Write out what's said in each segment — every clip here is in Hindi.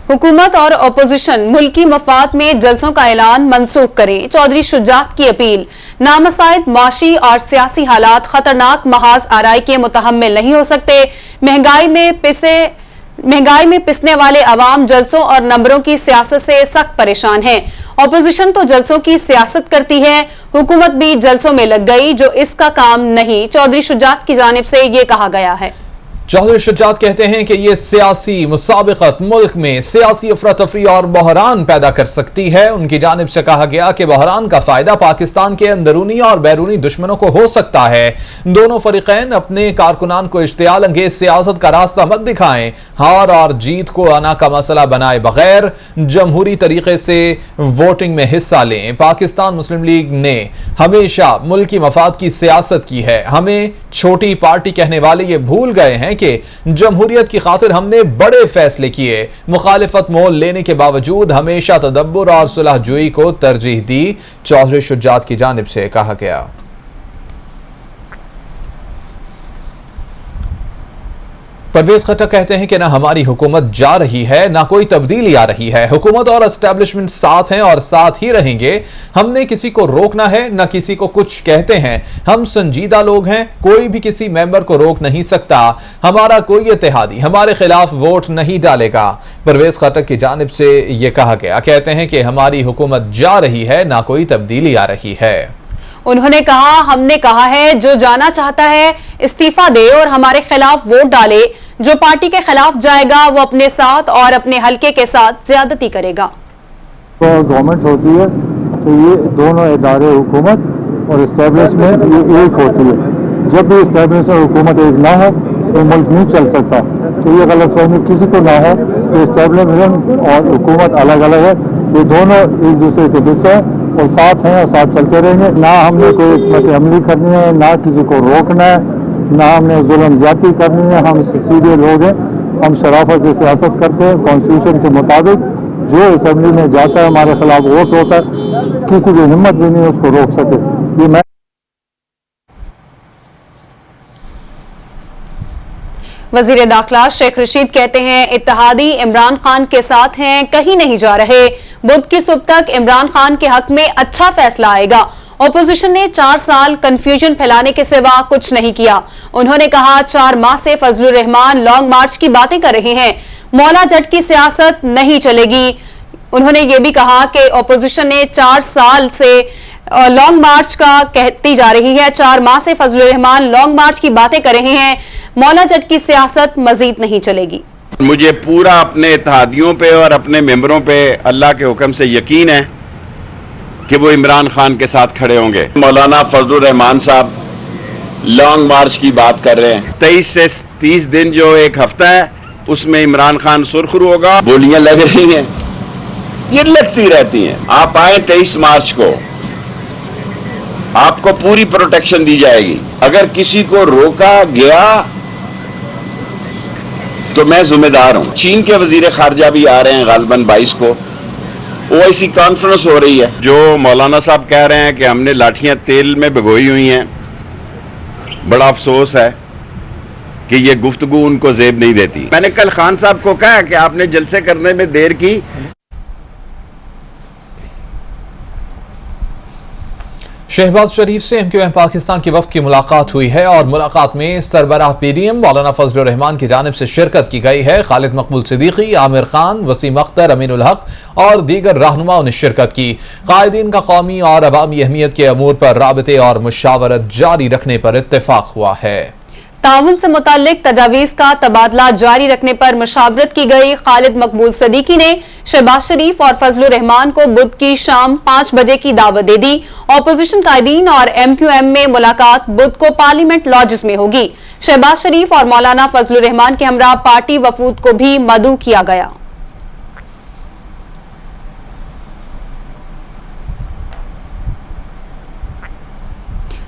हुकूमत और अपोजिशन मुल्की मफाद में जलसों का ऐलान मनसूख करें। चौधरी शुजात की अपील। नामसाइद माशी और सियासी हालात खतरनाक महाज आराई के मुतहम्मिल नहीं हो सकते। महंगाई में पिसने वाले अवाम जलसों और नंबरों की सियासत से सख्त परेशान है। अपोजिशन तो जलसों की सियासत करती है, हुकूमत भी जलसों में लग गई, जो इसका काम नहीं। चौधरी शुजात की जानिब से ये कहा गया है। चौधरी शुजात कहते हैं कि यह सियासी मुसाबिकत मुल्क में सियासी अफरा तफरी और बहरान पैदा कर सकती है। उनकी जानिब से कहा गया कि बहरान का फायदा पाकिस्तान के अंदरूनी और बैरूनी दुश्मनों को हो सकता है। दोनों फरीकैन अपने कारकुनान को इश्तियाल अंगेज सियासत का रास्ता मत दिखाएं। हार और जीत को आना का मसला बनाए बगैर जमहूरी तरीके से वोटिंग में हिस्सा लें। पाकिस्तान मुस्लिम लीग ने हमेशा मुल्की मफाद की सियासत की है। हमें छोटी पार्टी कहने वाले ये भूल गए हैं कि जमहूरियत की खातिर हमने बड़े फैसले किए। मुखालिफत मोल लेने के बावजूद हमेशा तदब्बुर और सुलहजुई को तरजीह दी। चौधरी शुजात की जानिब से कहा गया। परवेज खट्टर कहते हैं कि ना हमारी हुकूमत जा रही है, ना कोई तब्दीली आ रही है। हुकूमत और एस्टैब्लिशमेंट साथ हैं और साथ ही रहेंगे। हमने किसी को रोकना है, ना किसी को कुछ कहते हैं। हम संजीदा लोग हैं, कोई भी किसी मेंबर को रोक नहीं सकता। हमारा कोई इत्तेहादी हमारे खिलाफ वोट नहीं डालेगा। परवेज खट्टर की जानिब से यह कहा गया। कहते हैं कि हमारी हुकूमत जा रही है, ना कोई तब्दीली आ रही है। उन्होंने कहा, हमने कहा है जो जाना चाहता है इस्तीफा दे और हमारे खिलाफ वोट डाले। जो पार्टी के खिलाफ जाएगा वो अपने साथ और अपने हलके के साथ ज्यादती करेगा। तो गवर्नमेंट होती है तो ये दोनों इदारे हुकूमत और इस्टेब्लिशमेंट ये एक होती है। जब भी इस्टेब्लिशमेंट हुकूमत एक ना हो तो मुल्क नहीं चल सकता। तो ये गलत फहमी किसी को ना हो कि इस्टेब्लिशमेंट और हुकूमत अलग अलग है। ये दोनों एक दूसरे के हिस्से हैं और साथ हैं और साथ चलते रहेंगे। ना हमने कोई हिकमत अमली करनी है, ना किसी को रोकना है, ना हमने जुल्म ज्यादती करनी है। हम सीधे लोग हैं, हम शराफत से सियासत करते हैं। कॉन्स्टिट्यूशन के मुताबिक जो असेंबली में जाता है हमारे खिलाफ वोट होता है, किसी की हिम्मत भी नहीं उसको रोक सके। ये मैं वजीर दाखिला शेख रशीद कहते हैं इत्तेहादी इमरान खान के साथ हैं, कहीं नहीं जा रहे। बुध की सुबह तक इमरान खान के हक में अच्छा फैसला आएगा। ऑपोजिशन ने 4 साल कंफ्यूजन फैलाने के सिवा कुछ नहीं किया। उन्होंने कहा 4 माह से फजलुर रहमान लॉन्ग मार्च की बातें कर रहे हैं, मौला जट की सियासत नहीं चलेगी। उन्होंने ये भी कहा कि ऑपोजिशन ने 4 साल से लॉन्ग मार्च का कहती जा रही है। 4 माह से फजलुर रहमान लॉन्ग मार्च की बातें कर रहे हैं, मौला जट की सियासत मजीद नहीं चलेगी। मुझे पूरा अपने इत्तेहादियों पे और अपने मेंबरों पे अल्लाह के हुक्म से यकीन है कि वो इमरान खान के साथ खड़े होंगे। मौलाना फजलुर रहमान साहब लॉन्ग मार्च की बात कर रहे हैं। 23 से 30 दिन जो एक हफ्ता है उसमें इमरान खान सुरखरू होगा। बोलियां लग रही हैं, ये लगती रहती हैं। आप आए 23 मार्च को, आपको पूरी प्रोटेक्शन दी जाएगी। अगर किसी को रोका गया तो मैं जिम्मेदार हूं। चीन के वजीर खारजा भी आ रहे हैं गालिबन 22 को। ओआईसी कॉन्फ्रेंस हो रही है। जो मौलाना साहब कह रहे हैं कि हमने लाठियां तेल में भिगोई हुई हैं, बड़ा अफसोस है कि ये गुफ्तगू उनको जेब नहीं देती। मैंने कल खान साहब को कहा कि आपने जलसे करने में देर की। शहबाज शरीफ से एमक्यूएम पाकिस्तान की वफ्द की मुलाकात हुई है और मुलाकात में सरबराह पीडीएम मौलाना फजलुर रहमान की जानिब से शिरकत की गई है। खालिद मकबूल सिद्दीकी, आमिर खान, वसीम अख्तर, अमीनुल हक और दीगर रहनुमाओं ने शिरकत की। कायदीन का कौमी और अवामी अहमियत के अमूर पर राबते और मुशावरत जारी रखने पर इत्तेफाक हुआ है। ताउन से मुताल्लिक तजावीज का तबादला जारी रखने पर मुशावरत की गई। खालिद मकबूल सिद्दीकी ने शहबाज शरीफ और फजलुर रहमान को बुध की शाम 5 बजे की दावत दे दी। ऑपोजिशन कायदीन और एमक्यूएम में मुलाकात बुध को पार्लियामेंट लॉजेस में होगी। शहबाज शरीफ और मौलाना फजलुर रहमान के हमरा पार्टी वफूद को भी मदऊ किया गया।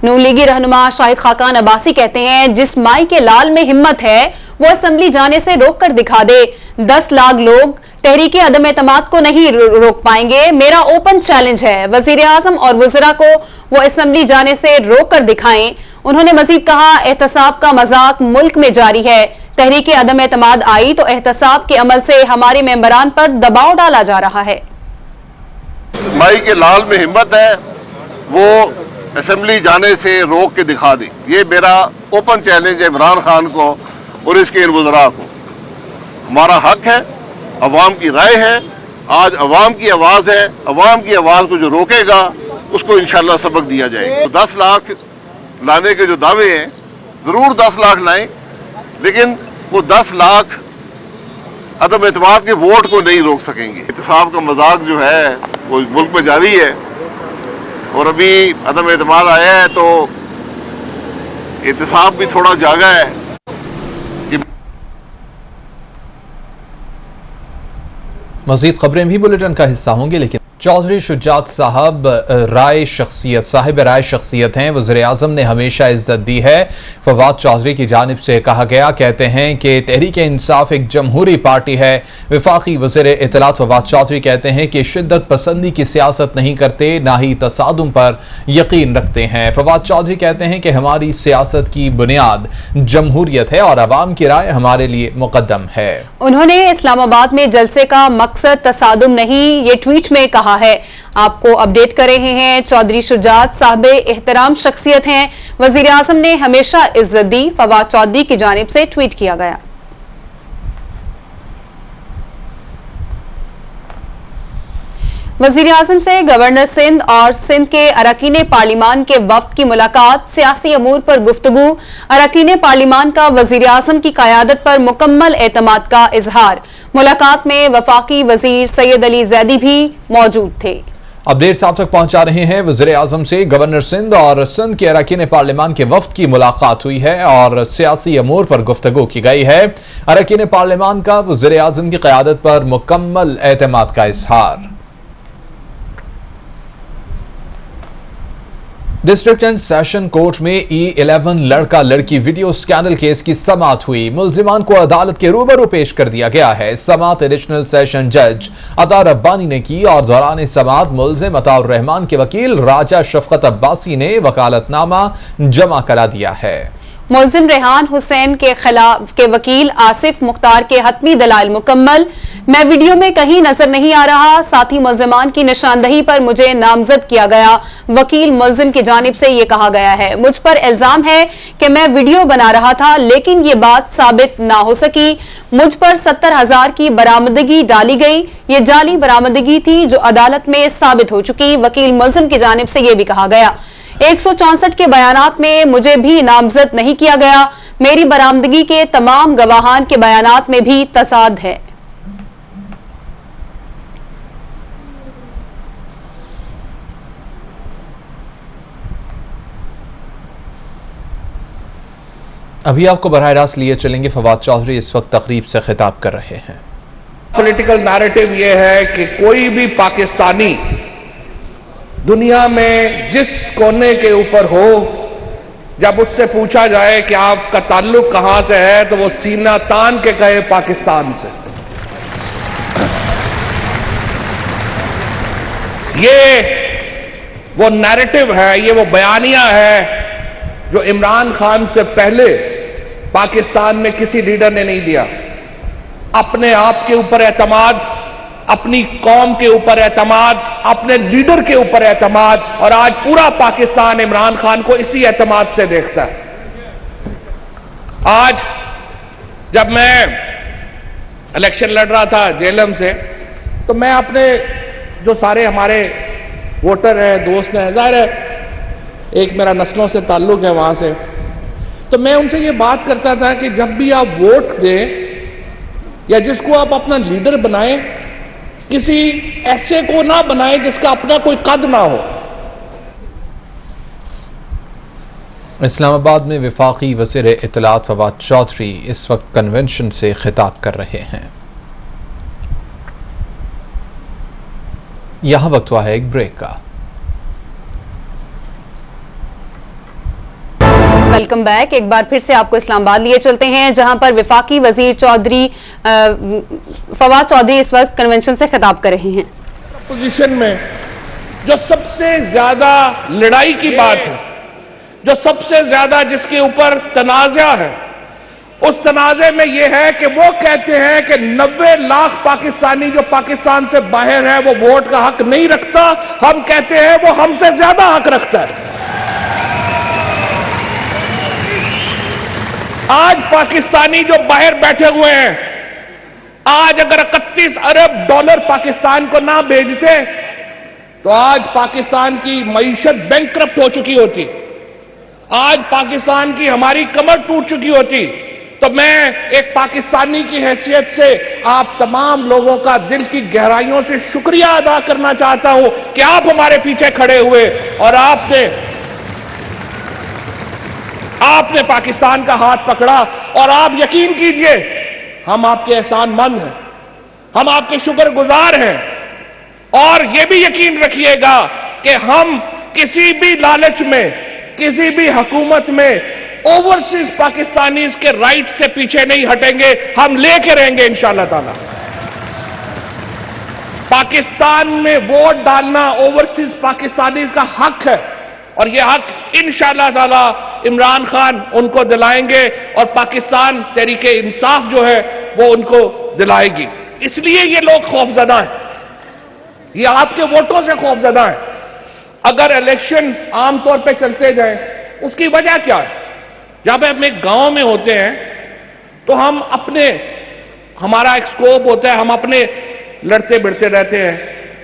नून लीगी रहनुमा शाहिद खाकान अब्बासी कहते हैं जिस माई के लाल में हिम्मत है वो असेंबली जाने से रोक कर दिखा दे। 10 लाख लोग तहरीक अदम एतमाद को नहीं रोक पाएंगे। मेरा ओपन चैलेंज है, वजीर आजम और वज़रा को वो असेंबली जाने से रोक कर दिखाएं। उन्होंने मजीद कहा, एहतसाब का मजाक मुल्क में जारी है। तहरीक अदम एतमाद आई तो एहतसाब के अमल से हमारे मेंबरान पर दबाव डाला जा रहा है। माई के लाल में हिम्मत है, वो असेंबली जाने से रोक के दिखा दी। ये मेरा ओपन चैलेंज है इमरान खान को और इसके इन वज़रा को। हमारा हक है, अवाम की राय है, आज अवाम की आवाज़ है। अवाम की आवाज़ को जो रोकेगा उसको इंशाल्लाह सबक दिया जाएगा। 10 लाख लाने के जो दावे हैं, ज़रूर 10 लाख लाएं, लेकिन वो 10 लाख अदम एतमाद के वोट को नहीं रोक सकेंगे। एहतसाब का मजाक जो है वो मुल्क में जारी है और अभी अदम एतमाद आया है तो एहतसाब भी थोड़ा जागा है। मजीद खबरें भी बुलेटिन का हिस्सा होंगी, लेकिन चौधरी शुजात साहब साहिब राय शख्सियत हैं। वज़ीर-ए-आज़म ने हमेशा इज्जत दी है। फवाद चौधरी की जानिब से कहा गया, कहते हैं कि तहरीक इंसाफ एक जमहूरी पार्टी है। वफाकी वज़ीर इत्तलात फवाद चौधरी कहते हैं कि शिद्दत पसंदी की सियासत नहीं करते, ना ही तसादुम पर यकीन रखते हैं। फवाद चौधरी कहते हैं कि हमारी सियासत की बुनियाद जमहूरियत है और अवाम की राय हमारे लिए मुकद्दम है। उन्होंने इस्लामाबाद में जलसे का मकसद तसादुम नहीं, ये ट्वीट में कहा है। आपको अपडेट कर रहे हैं। चौधरी शुजात साहब एहतराम शख्सियत हैं। वजीर आजम ने हमेशा इज्जत दी, फवाद चौधरी की जानिब से ट्वीट किया गया। वजीर आजम से गवर्नर सिंध और सिंध के अरकान पार्लिमान के वफ्द की मुलाकात, सियासी अमूर पर गुफ्तगू। अरकान पार्लिमान का वजीर आजम की क़यादत पर मुकम्मल एतमाद का इजहार। मुलाकात में वफाकी वजीर सैयद अली जैदी भी मौजूद थे। अपडेट्स आप तक पहुंचा रहे हैं। वज़ीर आज़म से गवर्नर सिंध और सिंध के अरकान पार्लिमान के वफ्द की मुलाकात हुई है और सियासी अमूर पर गुफ्तगू की गई है। अरकान पार्लिमान का वज़ीर आज़म की क़यादत पर मुकम्मल एतमाद का इजहार। डिस्ट्रिक्ट एंड सेशन कोर्ट में E11 लड़का लड़की वीडियो स्कैंडल केस की समाअत हुई। मुल्जिमान को अदालत के रूबरू पेश कर दिया गया है। समाअत एडिशनल सेशन जज अता रब्बानी ने की और दौरान समाअत मुल्जिम अताउर रहमान के वकील राजा शफकत अब्बासी ने वकालतनामा जमा करा दिया है। मुल्जिम रेहान हुसैन के खिलाफ के वकील आसिफ मुख्तार के हतमी दलाइल मुकम्मल। मैं वीडियो में कहीं नजर नहीं आ रहा, साथ ही मुल्जिमान की निशानदही पर मुझे नामजद किया गया। वकील मुल्जिम की जानिब से यह कहा गया है, मुझ पर इल्जाम है कि मैं वीडियो बना रहा था, लेकिन ये बात साबित ना हो सकी। मुझ पर 70,000 की बरामदगी डाली गई, ये जाली बरामदगी थी जो अदालत में साबित हो चुकी। वकील मुल्जिम की जानिब से यह भी कहा गया, 164 के बयानात में मुझे भी नामजद नहीं किया गया। मेरी बरामदगी के तमाम गवाहान के बयानात में भी तसाद है। अभी आपको बराह रास्त लिए चलेंगे। फवाद चौधरी इस वक्त तकरीब से खिताब कर रहे हैं। पॉलिटिकल नैरेटिव यह है कि कोई भी पाकिस्तानी दुनिया में जिस कोने के ऊपर हो, जब उससे पूछा जाए कि आपका ताल्लुक कहां से है, तो वो सीना तान के कहे पाकिस्तान से। ये वो नैरेटिव है, ये वो बयानिया है जो इमरान खान से पहले पाकिस्तान में किसी लीडर ने नहीं दिया। अपने आप के ऊपर एतमाद, अपनी कौम के ऊपर एतमाद, अपने लीडर के ऊपर एतमाद, और आज पूरा पाकिस्तान इमरान खान को इसी एतमाद से देखता है। आज जब मैं इलेक्शन लड़ रहा था जेलम से, तो मैं अपने जो सारे हमारे वोटर हैं, दोस्त हैं, ज़ाहिर है एक मेरा नस्लों से ताल्लुक है वहां से, तो मैं उनसे ये बात करता था कि जब भी आप वोट दें या जिसको आप अपना लीडर बनाएं, किसी ऐसे को ना बनाएं जिसका अपना कोई कद ना हो। इस्लामाबाद में वफाकी वज़ीर इत्तलात फवाद चौधरी इस वक्त कन्वेंशन से खिताब कर रहे हैं। यहां वक्त हुआ है एक ब्रेक का। Welcome back. एक बार फिर से आपको इस्लामाबाद लिए चलते हैं, जहां पर वफाकी वजीर चौधरी फवाद चौधरी इस वक्त कन्वेंशन से खिताब कर रहे हैं। पोजीशन में जो सबसे ज्यादा लड़ाई की बात है जो सबसे ज्यादा जिसके ऊपर तनाज़ा है, उस तनाज़े में यह है कि वो कहते हैं कि 90 लाख पाकिस्तानी जो पाकिस्तान से बाहर है वो वोट का हक नहीं रखता। हम कहते हैं वो हमसे ज्यादा हक रखता है। आज पाकिस्तानी जो बाहर बैठे हुए हैं, आज अगर 31 अरब डॉलर पाकिस्तान को ना भेजते तो आज पाकिस्तान की मईशत बैंकक्रप्ट हो चुकी होती, आज पाकिस्तान की हमारी कमर टूट चुकी होती। तो मैं एक पाकिस्तानी की हैसियत से आप तमाम लोगों का दिल की गहराइयों से शुक्रिया अदा करना चाहता हूं कि आप हमारे पीछे खड़े हुए और आपने पाकिस्तान का हाथ पकड़ा। और आप यकीन कीजिए हम आपके एहसानमंद हैं, हम आपके शुक्रगुजार हैं। और यह भी यकीन रखिएगा कि हम किसी भी लालच में, किसी भी हुकूमत में ओवरसीज पाकिस्तानीज के राइट से पीछे नहीं हटेंगे, हम लेके रहेंगे इंशाअल्लाह ताला। पाकिस्तान में वोट डालना ओवरसीज पाकिस्तानीज का हक है और यह हक इंशाअल्लाह ताला इमरान खान उनको दिलाएंगे और पाकिस्तान तहरीक इंसाफ जो है वो उनको दिलाएगी। इसलिए ये लोग खौफजदा हैं, ये आपके वोटों से खौफजदा हैं। अगर इलेक्शन आमतौर पे चलते जाए, उसकी वजह क्या है? जब हम एक गांव में होते हैं तो हम हमारा एक स्कोप होता है, हम अपने लड़ते भिड़ते रहते हैं,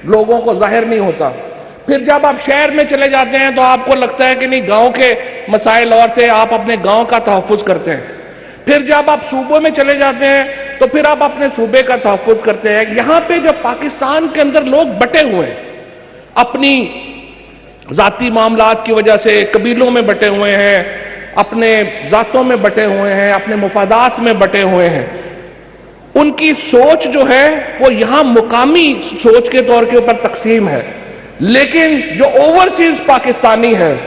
लोगों को जाहिर नहीं होता। फिर जब आप शहर में चले जाते हैं तो आपको लगता है कि नहीं, गांव के मसाइल और थे, आप अपने गांव का तहफ़्फ़ुज़ करते हैं। फिर जब आप सूबों में चले जाते हैं तो फिर आप अपने सूबे का तहफ़्फ़ुज़ करते हैं। यहां पे जब पाकिस्तान के अंदर लोग बटे हुए हैं, अपनी ज़ाती मामलात की वजह से कबीलों में बटे हुए हैं, अपने ज़ातों में बटे हुए हैं, अपने मुफादात में बटे हुए हैं, उनकी सोच जो है वो यहां मुकामी सोच के तौर के ऊपर तकसीम है। लेकिन जो ओवरसीज पाकिस्तानी है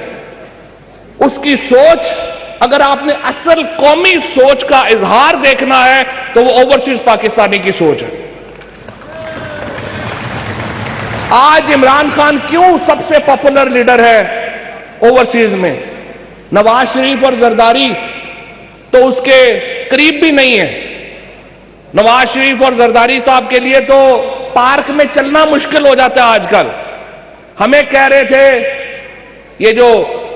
उसकी सोच, अगर आपने असल कौमी सोच का इजहार देखना है तो वो ओवरसीज पाकिस्तानी की सोच है। आज इमरान खान क्यों सबसे पॉपुलर लीडर है ओवरसीज में? नवाज शरीफ और जरदारी तो उसके करीब भी नहीं है। नवाज शरीफ और जरदारी साहब के लिए तो पार्क में चलना मुश्किल हो जाता है आजकल। हमें कह रहे थे, ये जो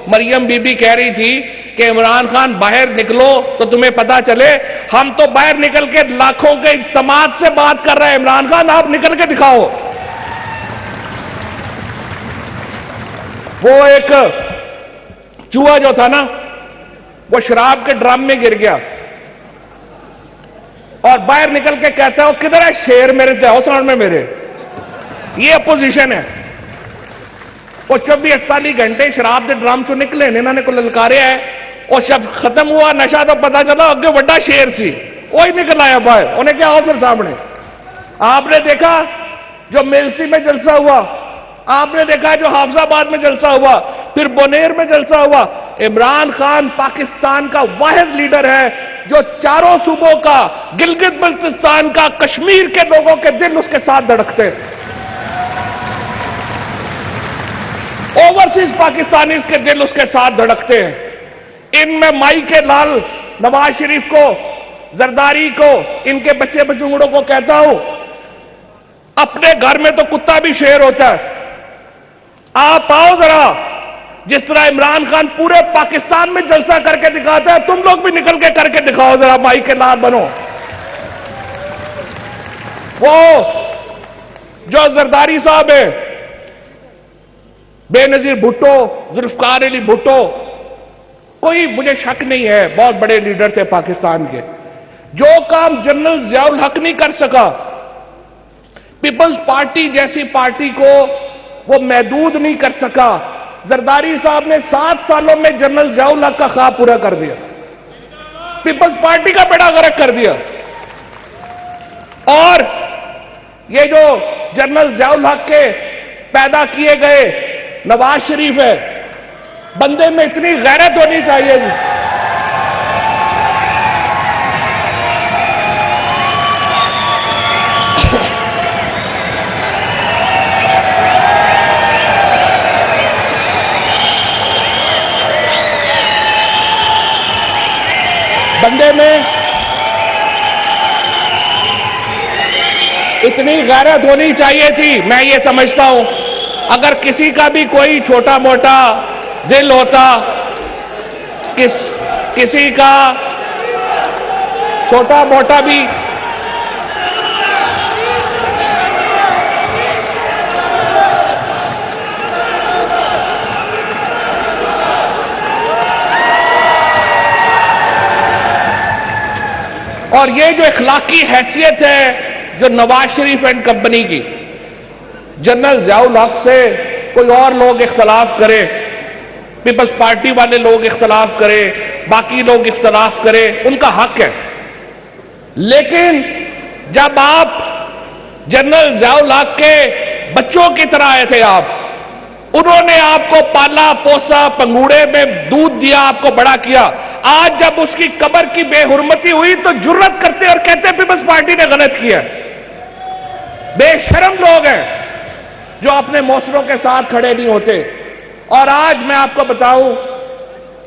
मरियम बीबी कह रही थी कि इमरान खान बाहर निकलो तो तुम्हें पता चले, हम तो बाहर निकल के लाखों के इज्तिमात से बात कर रहे हैं। इमरान खान आप निकल के दिखाओ। वो एक चूहा जो था ना, वो शराब के ड्रम में गिर गया और बाहर निकल के कहता है, वो किधर है शेर मेरे हौसला में मेरे। ये अपोजिशन है। वो 24-48 घंटे शराब के ड्रम चो निकले, इन्होंने को ललकारे है और जब खत्म हुआ नशा तो पता चला अगे बड़ा शेर सी, वही निकल आया बाहर। उन्हें क्या हो फिर सामने? आपने देखा जो मेलसी में जलसा हुआ, आपने देखा जो हाफजाबाद में जलसा हुआ, फिर बोनेर में जलसा हुआ। इमरान खान पाकिस्तान का वाहिद लीडर है जो चारों सूबों का, गिलगित बल्तिस्तान का, कश्मीर के लोगों के दिल उसके साथ धड़कते हैं। ओवरसीज पाकिस्तानी के दिल उसके साथ धड़कते हैं। इनमें माई के लाल नवाज शरीफ को, जरदारी को, इनके बच्चे बचूंगड़ों को कहता हूं, अपने घर में तो कुत्ता भी शेर होता है। आप आओ जरा, जिस तरह इमरान खान पूरे पाकिस्तान में जलसा करके दिखाता है, तुम लोग भी निकल के करके दिखाओ जरा, माई के लाल बनो। वो जो जरदारी साहब है, बेनजीर भुट्टो, जुल्फकार अली भुट्टो, कोई मुझे शक नहीं है बहुत बड़े लीडर थे पाकिस्तान के। जो काम जनरल जियाउल हक नहीं कर सका, पीपल्स पार्टी जैसी पार्टी को वो महदूद नहीं कर सका, जरदारी साहब ने 7 सालों में जनरल जियाउल हक का ख्वाब पूरा कर दिया, पीपल्स पार्टी का बेड़ा गर्क कर दिया। और ये जो जनरल जियाउल हक के पैदा किए गए नवाज शरीफ है, बंदे में इतनी गैरत होनी चाहिए जी। बंदे में इतनी गैरत होनी चाहिए थी, मैं ये समझता हूं। अगर किसी का भी कोई छोटा मोटा दिल होता, किसी का छोटा मोटा भी और ये जो इखलाकी हैसियत है जो नवाज शरीफ एंड कंपनी की, जनरल ज़ियाउल हक से कोई और लोग इख्तलाफ करें, पीपल्स पार्टी वाले लोग इख्तलाफ करें, बाकी लोग इख्तलाफ करें, उनका हक है। लेकिन जब आप जनरल ज़ियाउल हक के बच्चों की तरह आए थे, उन्होंने आपको पाला पोसा, पंगूड़े में दूध दिया, आपको बड़ा किया। आज जब उसकी कब्र की बेहुरमती हुई तो जुर्रत करते और कहते पीपल्स पार्टी ने गलत किया। बेशरम लोग हैं जो अपने मौसरों के साथ खड़े नहीं होते। और आज मैं आपको बताऊं,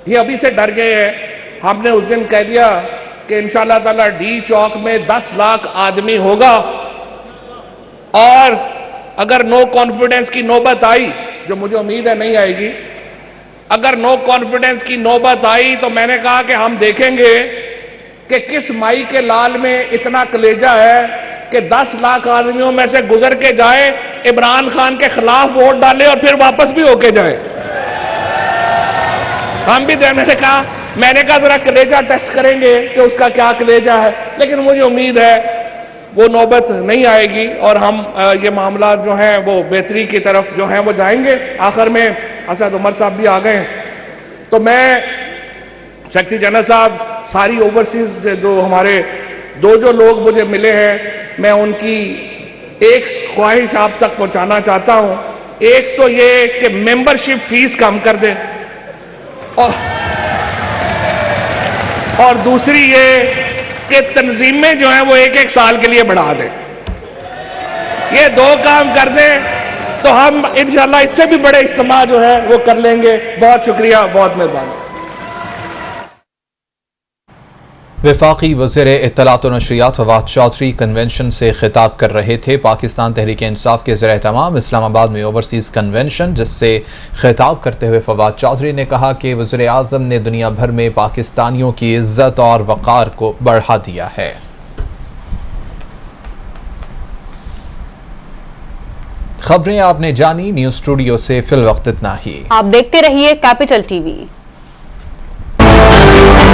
ये अभी से डर गए हैं। हमने उस दिन कह दिया कि इंशाअल्लाह ताला डी चौक में 10 लाख आदमी होगा, और अगर नो कॉन्फिडेंस की नौबत आई, जो मुझे उम्मीद है नहीं आएगी, अगर नो कॉन्फिडेंस की नौबत आई तो मैंने कहा कि हम देखेंगे कि किस माई के लाल में इतना कलेजा है कि 10 लाख आदमियों में से गुजर के जाए, इमरान खान के खिलाफ वोट डाले और फिर वापस भी होके जाए। हम भी मैंने कहा जरा कलेजा टेस्ट करेंगे कि उसका क्या कलेजा है, लेकिन मुझे उम्मीद है वो नौबत नहीं आएगी और हम ये मामला जो है वो बेहतरी की तरफ जो है वो जाएंगे। आखिर में असद उमर साहब भी आ गए, तो मैं सेक्रेटरी जनरल साहब, सारी ओवरसीज जो हमारे जो लोग मुझे मिले हैं, मैं उनकी एक ख्वाहिश आप तक पहुंचाना चाहता हूं। एक तो ये कि मेंबरशिप फीस कम कर दें, और दूसरी ये कि तंजीमें जो हैं वो 1-1 साल के लिए बढ़ा दें। ये 2 काम कर दें तो हम इंशाअल्लाह इससे भी बड़े इज्तिमा जो है वो कर लेंगे। बहुत शुक्रिया, बहुत मेहरबानी। वफाकी वज़ीर इत्तलात व नशरियात फवाद चौधरी कन्वेंशन से खिताब कर रहे थे। पाकिस्तान तहरीक इंसाफ के ज़ेर-ए-तमाम इस्लामाबाद में ओवरसीज़ कन्वेंशन, जिससे खिताब करते हुए फवाद चौधरी ने कहा कि वज़ीर आज़म ने दुनिया भर में पाकिस्तानियों की इज़्ज़त और वक़ार को बढ़ा दिया है। खबरें आपने जानी, न्यूज़ स्टूडियो से फिल वक्त इतना ही। आप देखते रहिए कैपिटल टीवी।